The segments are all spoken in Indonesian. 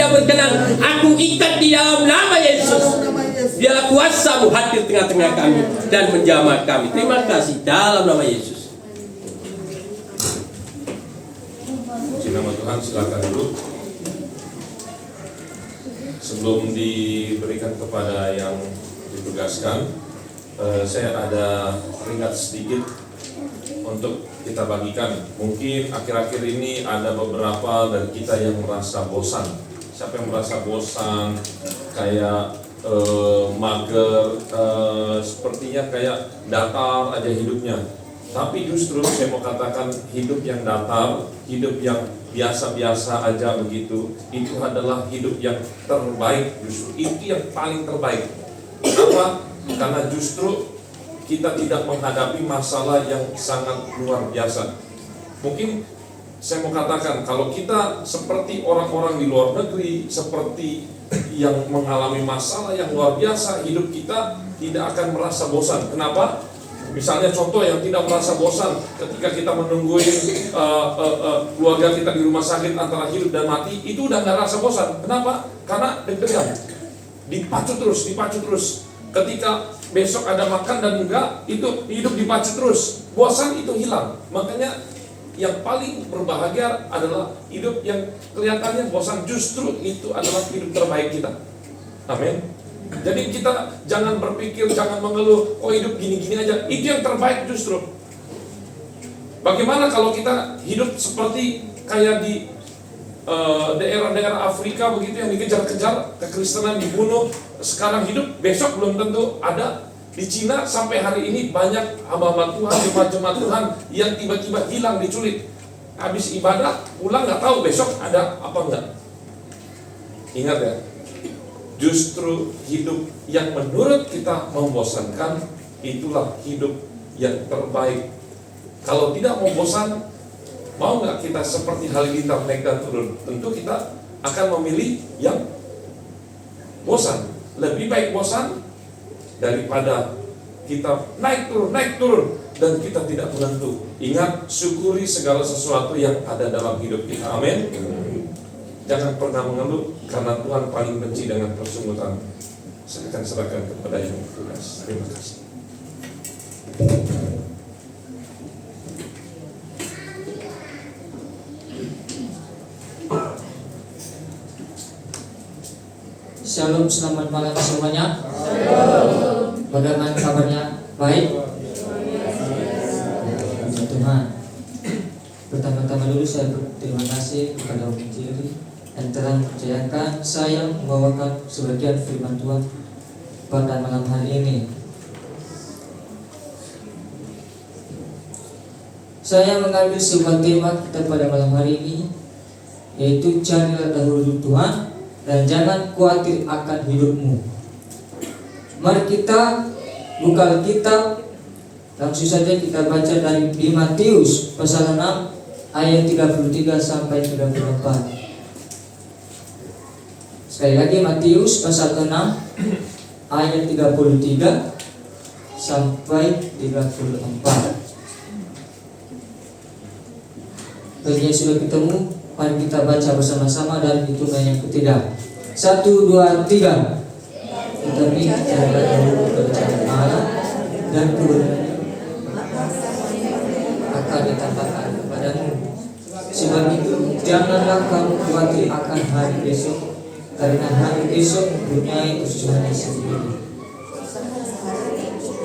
tidak berkenan, aku ikat di dalam nama Yesus. Biarlah kuasa-Mu hadir tengah-tengah kami dan menjamah kami. Terima kasih dalam nama Yesus. Puji nama Tuhan, silakan duduk. Sebelum diberikan kepada yang ditugaskan, saya ada ringat sedikit untuk kita bagikan. Mungkin akhir-akhir ini ada beberapa dari kita yang merasa bosan. Siapa yang merasa bosan, kayak mager, sepertinya kayak datar aja hidupnya. Tapi justru saya mau katakan, hidup yang datar, hidup yang biasa-biasa aja begitu, itu adalah hidup yang terbaik. Justru itu yang paling terbaik. Kenapa? Karena justru kita tidak menghadapi masalah yang sangat luar biasa. Mungkin saya mau katakan, kalau kita seperti orang-orang di luar negeri, seperti yang mengalami masalah yang luar biasa, hidup kita tidak akan merasa bosan. Kenapa? Misalnya contoh yang tidak merasa bosan ketika kita menungguin keluarga kita di rumah sakit antara hidup dan mati, itu udah gak rasa bosan. Kenapa? Karena deg-degan, dipacu terus. Ketika besok ada makan dan enggak, itu hidup dipacu terus, bosan itu hilang. Makanya yang paling berbahagia adalah hidup yang kelihatannya bosan, justru itu adalah hidup terbaik kita. Amin. Jadi kita jangan berpikir, jangan mengeluh, oh hidup gini-gini aja, itu yang terbaik justru. Bagaimana kalau kita hidup seperti kayak di daerah-daerah Afrika begitu, yang dikejar-kejar, kekristenan dibunuh, sekarang hidup, besok belum tentu ada. Di Cina sampai hari ini banyak hamba-hamba Tuhan, jemaat-jemaat Tuhan yang tiba-tiba hilang, diculik. Habis ibadah, pulang nggak tahu besok ada apa enggak. Ingat ya, justru hidup yang menurut kita membosankan, itulah hidup yang terbaik. Kalau tidak membosan, mau nggak kita seperti halilintar naik dan turun? Tentu kita akan memilih yang bosan. Lebih baik bosan daripada kita naik turun dan kita tidak menentu. Ingat, syukuri segala sesuatu yang ada dalam hidup kita. Amin. Jangan pernah mengeluh, karena Tuhan paling benci dengan persungutan. Saya akan serahkan kepada yang bertugas. Terima kasih. Shalom, selamat malam semuanya. Bagaimana kabarnya? Baik? Puji Tuhan. Pertama-tama dulu saya berterima kasih kepada Om Jerry yang telah mempercayakan saya membawakan sebagian firman Tuhan pada malam hari ini. Saya mengambil sebuah tema kita pada malam hari ini, yaitu carilah dahulu Tuhan dan jangan khawatir akan hidupmu. Mari kita buka Alkitab, langsung saja kita baca dari di Matius pasal 6 ayat 33 sampai 34. Sekali lagi, Matius pasal 6 ayat 33 sampai 34. Bagi yang sudah ketemu, mari kita baca bersama-sama dan hitungan yang ketiga. 1, 2, 3. Tetapi carilah dahulu kerajaan Allah dan kebenarannya, akan ditambahkan kepadamu. Sebab itu janganlah kamu khawatir akan hari besok, karena hari esok mempunyai kesusahannya sendiri.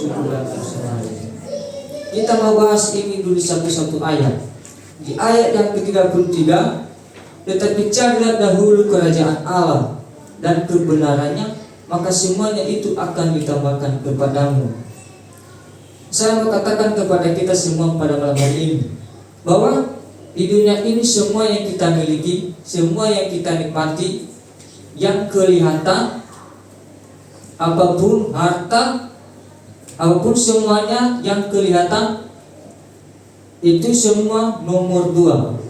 Cukuplah sehari. Kita mau bahas ini dulu satu-satu ayat. Di ayat yang ke-33, tetapi carilah dahulu kerajaan Allah dan kebenarannya, maka semuanya itu akan ditambahkan kepadamu. Saya mau katakan kepada kita semua pada malam hari ini, bahwa di dunia ini semua yang kita miliki, semua yang kita nikmati, yang kelihatan, apapun harta, apapun semuanya yang kelihatan, itu semua nomor 2.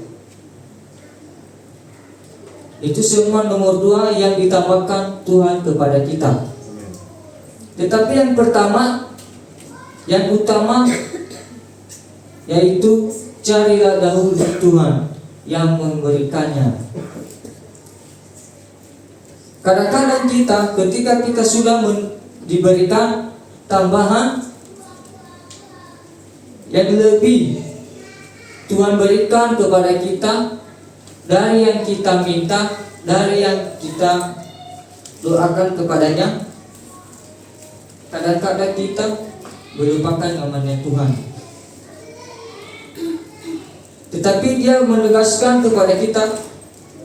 Itu semua nomor 2 yang ditambahkan Tuhan kepada kita. Tetapi yang pertama, yang utama, yaitu carilah dahulu Tuhan yang memberikannya. Kadang-kadang kita ketika kita sudah diberikan tambahan yang lebih, Tuhan berikan kepada kita dari yang kita minta, dari yang kita doakan kepadanya, kadang-kadang kita melupakan namanya Tuhan. Tetapi Dia menegaskan kepada kita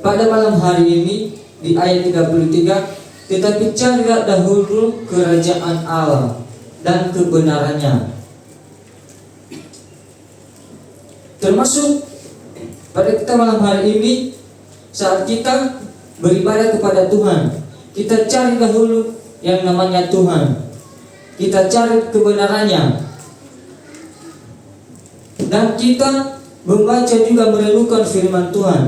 pada malam hari ini di ayat 33, tetapi carilah dahulu kerajaan Allah dan kebenarannya. Termasuk pada kita malam hari ini, saat kita beribadah kepada Tuhan, kita cari dahulu yang namanya Tuhan, kita cari kebenarannya, dan kita membaca juga merenungkan firman Tuhan.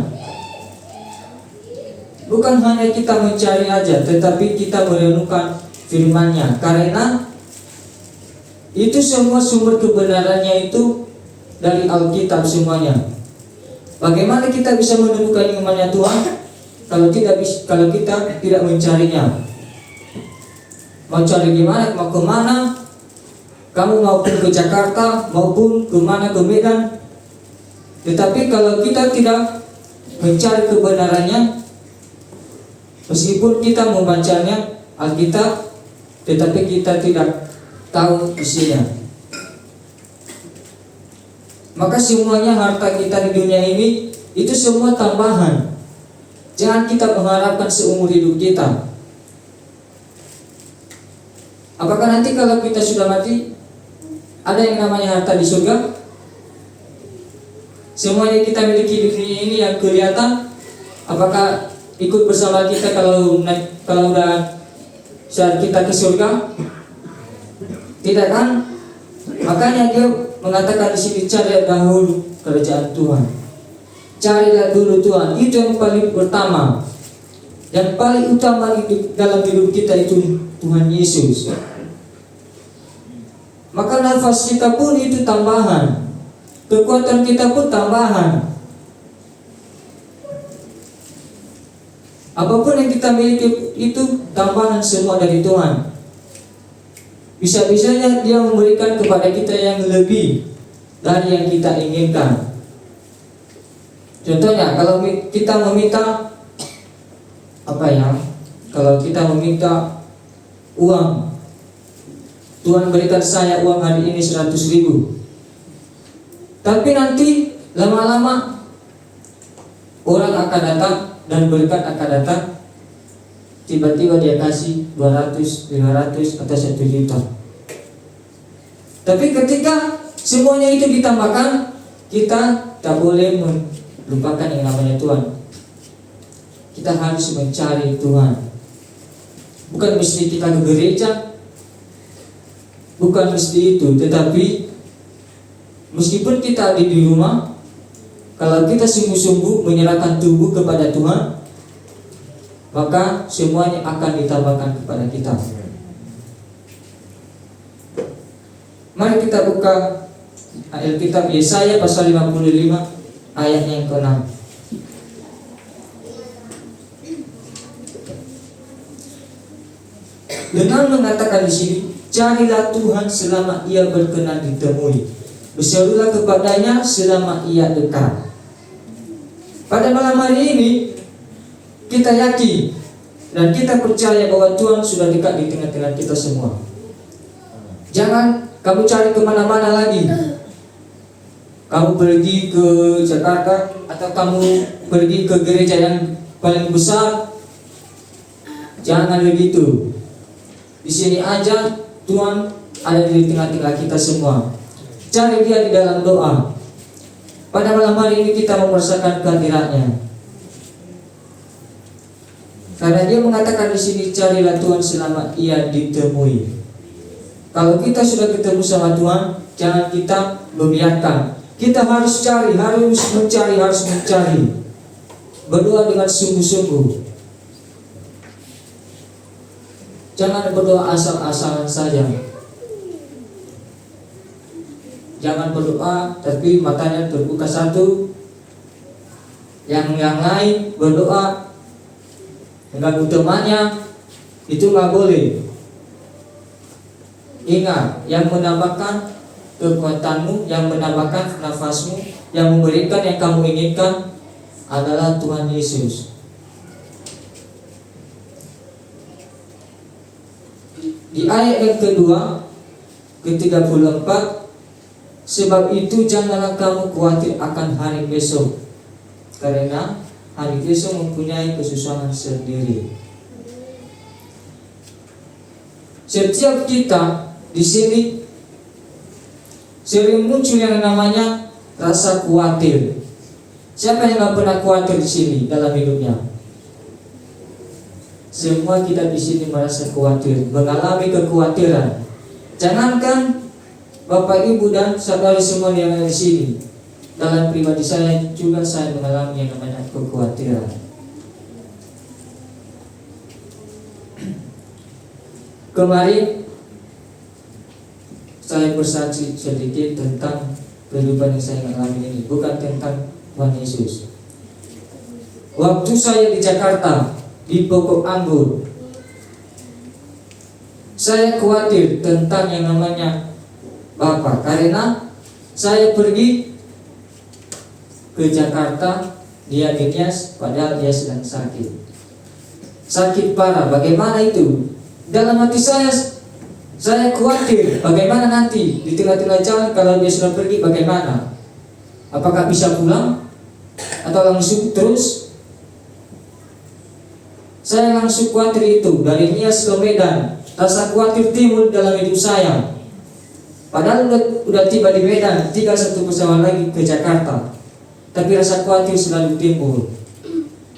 Bukan hanya kita mencari aja, tetapi kita merenungkan firman-Nya, karena itu semua sumber kebenarannya itu dari Alkitab semuanya. Bagaimana kita bisa menemukan yang namanya Tuhan kalau kita tidak mencarinya? Mau cari gimana? Mau kemana? Kamu maupun ke Jakarta maupun kemana, ke Medan. Tetapi kalau kita tidak mencari kebenarannya, meskipun kita membacanya Alkitab, tetapi kita tidak tahu isinya. Maka semuanya harta kita di dunia ini itu semua tambahan. Jangan kita mengharapkan seumur hidup kita. Apakah nanti kalau kita sudah mati ada yang namanya harta di surga? Semua yang kita miliki di dunia ini yang kelihatan, apakah ikut bersama kita kalau udah saat kita ke surga? Tidak kan? Makanya Dia mengatakan di sini, carilah dahulu kerajaan Tuhan. Carilah dulu Tuhan. Itu yang paling pertama. Yang paling utama dalam hidup kita itu Tuhan Yesus. Maka nafas kita pun itu tambahan. Kekuatan kita pun tambahan. Apapun yang kita miliki itu tambahan semua dari Tuhan. Bisa-bisanya Dia memberikan kepada kita yang lebih dari yang kita inginkan. Contohnya, kalau kita meminta kalau kita meminta uang, Tuhan berikan saya uang hari ini 100.000. Tapi nanti lama-lama orang akan datang dan berkat akan datang. Tiba-tiba Dia kasih 200, 500 atau 1 juta. Tapi ketika semuanya itu ditambahkan, kita tak boleh melupakan yang namanya Tuhan. Kita harus mencari Tuhan. Bukan mesti kita ke gereja, bukan mesti itu, tetapi meskipun kita ada di rumah, kalau kita sungguh-sungguh menyerahkan tubuh kepada Tuhan, maka semuanya akan ditambahkan kepada kita. Mari kita buka Alkitab Yesaya pasal 55 ayat yang ke-6. Dengan mengatakan di sini, carilah Tuhan selama Ia berkenan ditemui, berserulah kepadanya selama Ia dekat. Pada malam hari ini kita yakin dan kita percaya bahwa Tuhan sudah dekat di tengah-tengah kita semua. Jangan kamu cari kemana-mana lagi. Kamu pergi ke Jakarta atau kamu pergi ke gereja yang paling besar. Jangan begitu. Di sini aja Tuhan ada di tengah-tengah kita semua. Cari Dia di dalam doa. Pada malam hari ini kita merasakan kehadirannya. Karena Dia mengatakan di sini, carilah Tuhan selama Ia ditemui. Kalau kita sudah ketemu sama Tuhan, jangan kita membiarkan. Kita harus cari, harus mencari. Berdoa dengan sungguh-sungguh. Jangan berdoa asal-asalan saja. Jangan berdoa tapi matanya terbuka satu, yang lain berdoa mengganggu temannya, itu nggak boleh. Ingat, yang menambahkan kekuatanmu, yang menambahkan nafasmu, yang memberikan yang kamu inginkan adalah Tuhan Yesus. Di ayat yang kedua, ke-34, sebab itu janganlah kamu khawatir akan hari besok, karena hari besok mempunyai kesusahan sendiri. Setiap kita di sini sering muncul yang namanya rasa khawatir. Siapa yang nggak pernah khawatir di sini dalam hidupnya? Semua kita di sini merasa khawatir, mengalami kekhawatiran. Jangankan Bapak Ibu dan saudara semua yang ada di sini, dalam pribadi saya juga saya mengalami yang namanya kekhawatiran. Kemarin saya bersaksi sedikit tentang kehidupan yang saya alami ini, bukan tentang Tuhan Yesus. Waktu saya di Jakarta, di Pokok Anggur, saya khawatir tentang yang namanya Bapak, karena saya pergi ke Jakarta, dia Nias, padahal dia sedang sakit parah. Bagaimana itu? Dalam hati saya khawatir bagaimana nanti di tengah-tengah jalan kalau dia sudah pergi, bagaimana? Apakah bisa pulang atau langsung terus? Saya langsung khawatir itu. Dari Nias ke Medan, rasa khawatir timbul dalam hidup saya. Padahal udah tiba di Medan, tinggal satu pesawat lagi ke Jakarta, tapi rasa khawatir selalu timbul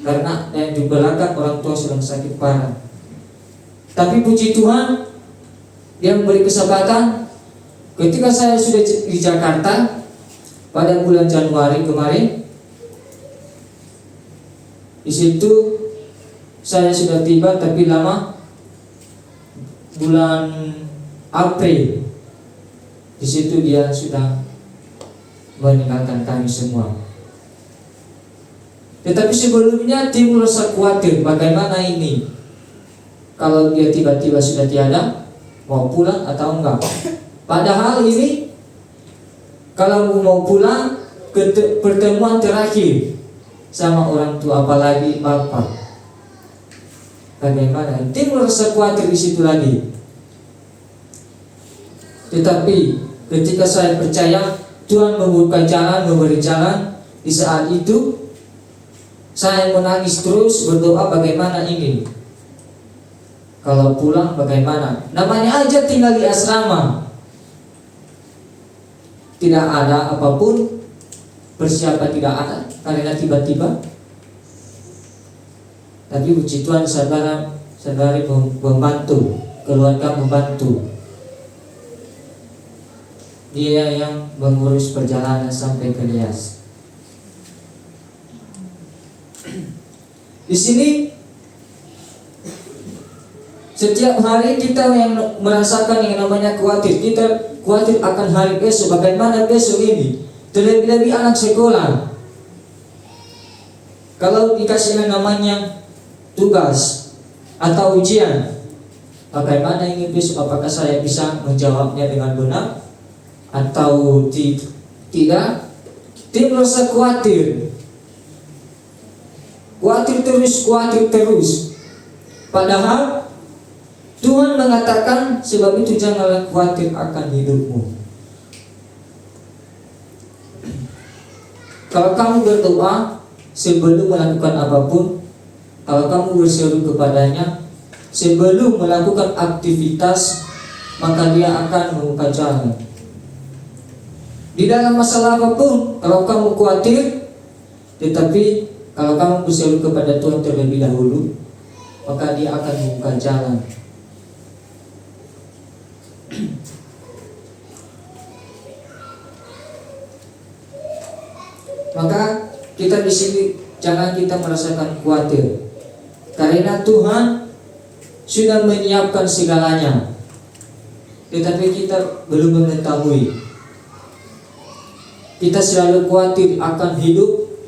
karena yang di belakang orang tua sedang sakit parah. Tapi puji Tuhan, Dia memberi kesempatan. Ketika saya sudah di Jakarta pada bulan Januari kemarin, di situ saya sudah tiba, tapi lama bulan April. Di situ dia sudah meninggalkan kami semua. Tetapi sebelumnya timbul rasa khawatir, bagaimana ini kalau dia tiba-tiba sudah tiada, mau pulang atau enggak. Padahal ini kalau mau pulang pertemuan terakhir sama orang tua, apalagi bapak, bagaimana? Timbul rasa khawatir di situ lagi. Tetapi ketika saya percaya Tuhan membuka jalan, memberi jalan, di saat itu saya menangis terus, berdoa bagaimana ini kalau pulang bagaimana. Namanya aja tinggal di asrama, tidak ada apapun, persiapan tidak ada, karena tiba-tiba. Tapi puji Tuhan, saudara-saudari membantu, keluarga membantu. Dia yang mengurus perjalanan sampai ke Nias. Di sini setiap hari kita yang merasakan yang namanya khawatir. Kita khawatir akan hari besok, bagaimana besok ini. Terlebih-lebih anak sekolah, kalau dikasih yang namanya tugas atau ujian, bagaimana ini besok, apakah saya bisa menjawabnya dengan benar atau tidak. Timbul rasa khawatir terus. Padahal Tuhan mengatakan, sebab itu janganlah khawatir akan hidupmu. Kalau kamu berdoa sebelum melakukan apapun, kalau kamu berseru kepadanya sebelum melakukan aktivitas, maka Dia akan membuka jalan. Di dalam masalah apapun, kalau kamu khawatir, tetapi kalau kamu berseru kepada Tuhan terlebih dahulu, maka Dia akan membuka jalan. Maka kita di sini jangan kita merasakan khawatir, karena Tuhan sudah menyiapkan segalanya, tetapi kita belum mengetahui. Kita selalu khawatir akan hidup,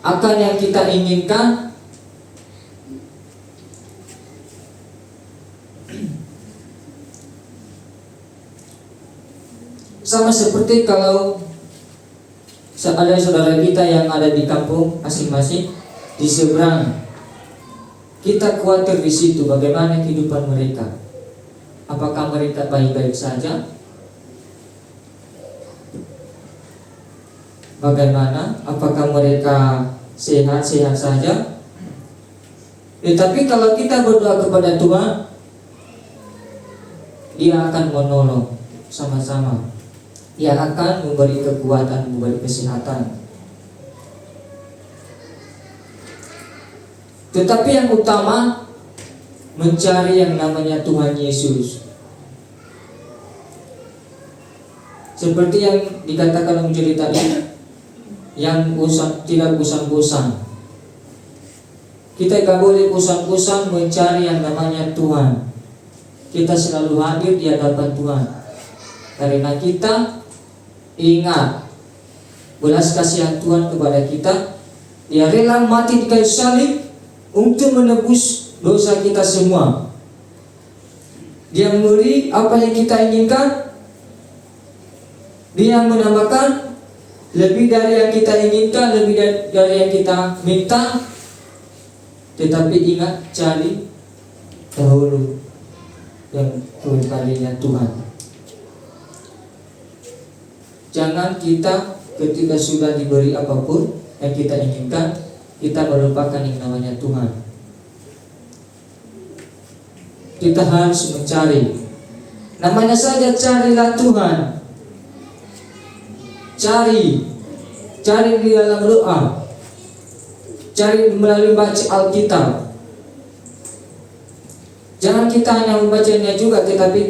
akan yang kita inginkan, Sama seperti kalau ada saudara kita yang ada di kampung masing-masing di seberang, kita khawatir di situ bagaimana kehidupan mereka. Apakah mereka baik-baik saja? Bagaimana? Apakah mereka sehat-sehat saja? Tetapi kalau kita berdoa kepada Tuhan, Dia akan menolong sama-sama. Dia akan memberi kekuatan, memberi kesehatan. Tetapi yang utama, mencari yang namanya Tuhan Yesus. Seperti yang dikatakan dalam cerita ini, yang tidak bosan-bosan. Kita tidak boleh bosan-bosan mencari yang namanya Tuhan. Kita selalu hadir di hadapan Tuhan, karena kita ingat belas kasihan Tuhan kepada kita. Dia rela mati di kayu salib untuk menebus dosa kita semua. Dia memberi apa yang kita inginkan. Dia menambahkan lebih dari yang kita inginkan, lebih dari yang kita minta. Tetapi ingat, cari dahulu yang kembalinya Tuhan. Jangan kita ketika sudah diberi apapun yang kita inginkan, kita melupakan yang namanya Tuhan. Kita harus mencari. Namanya saja carilah Tuhan. Cari di dalam doa, cari melalui baca Alkitab. Jangan kita hanya membacanya juga, tetapi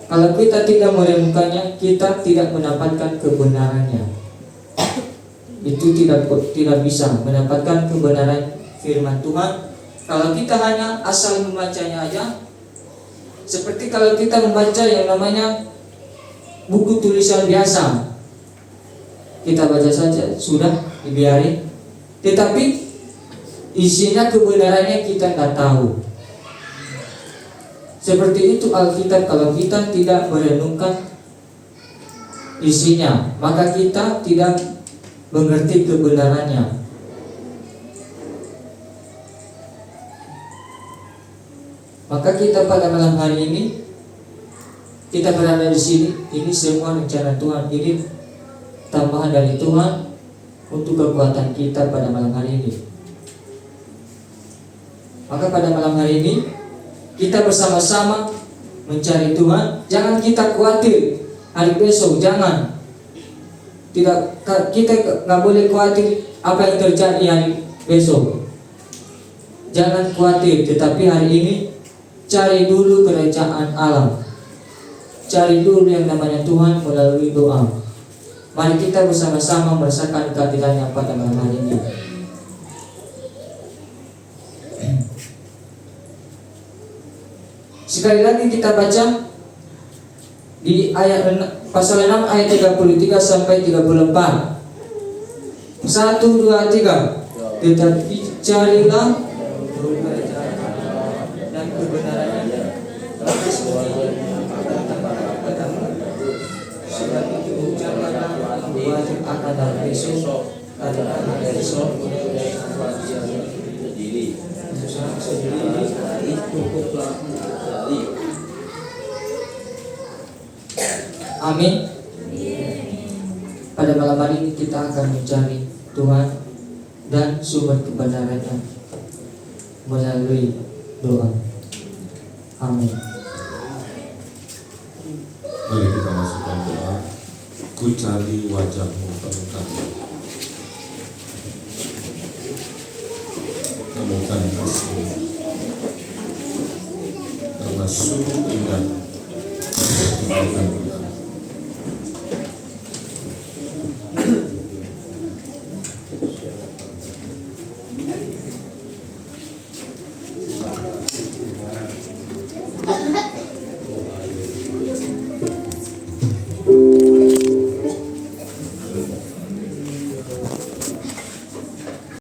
kalau kita tidak merenungkannya, kita tidak mendapatkan kebenarannya. Itu tidak bisa mendapatkan kebenaran firman Tuhan kalau kita hanya asal membacanya aja. Seperti kalau kita membaca yang namanya buku tulisan biasa, kita baca saja, sudah dibiarin. Tetapi isinya, kebenarannya kita tidak tahu. Seperti itu Alkitab, kalau kita tidak merenungkan isinya, maka kita tidak mengerti kebenarannya. Maka kita pada malam hari ini, kita berada di sini, ini semua rencana Tuhan, ini tambahan dari Tuhan untuk kekuatan kita pada malam hari ini. Maka pada malam hari ini kita bersama-sama mencari Tuhan. Jangan kita khawatir hari besok, jangan. Kita nggak boleh khawatir apa yang terjadi hari besok. Jangan khawatir, tetapi hari ini cari dulu kerajaan Allah. Cari dulu yang namanya Tuhan melalui doa. Mari kita bersama-sama merasakan kehadirannya pada malam hari ini. Sekali lagi kita baca di pasal 6 ayat 33 sampai 34. 1, 2, 3. Tetapi carilah dan kebenarannya, maka semuanya akan tambahkan kepadamu. Sebab itu ucapkanlah wajib akan datang besok, karena ada besok sendiri cukuplah. Amin. Pada malam hari ini kita akan mencari Tuhan dan sumber kebenarannya melalui doa. Amin. Mari kita masukkan doa. Ku cari wajah-Mu penuhkan, temukan kasih-Mu, karena sungguh indah kebaikan kita.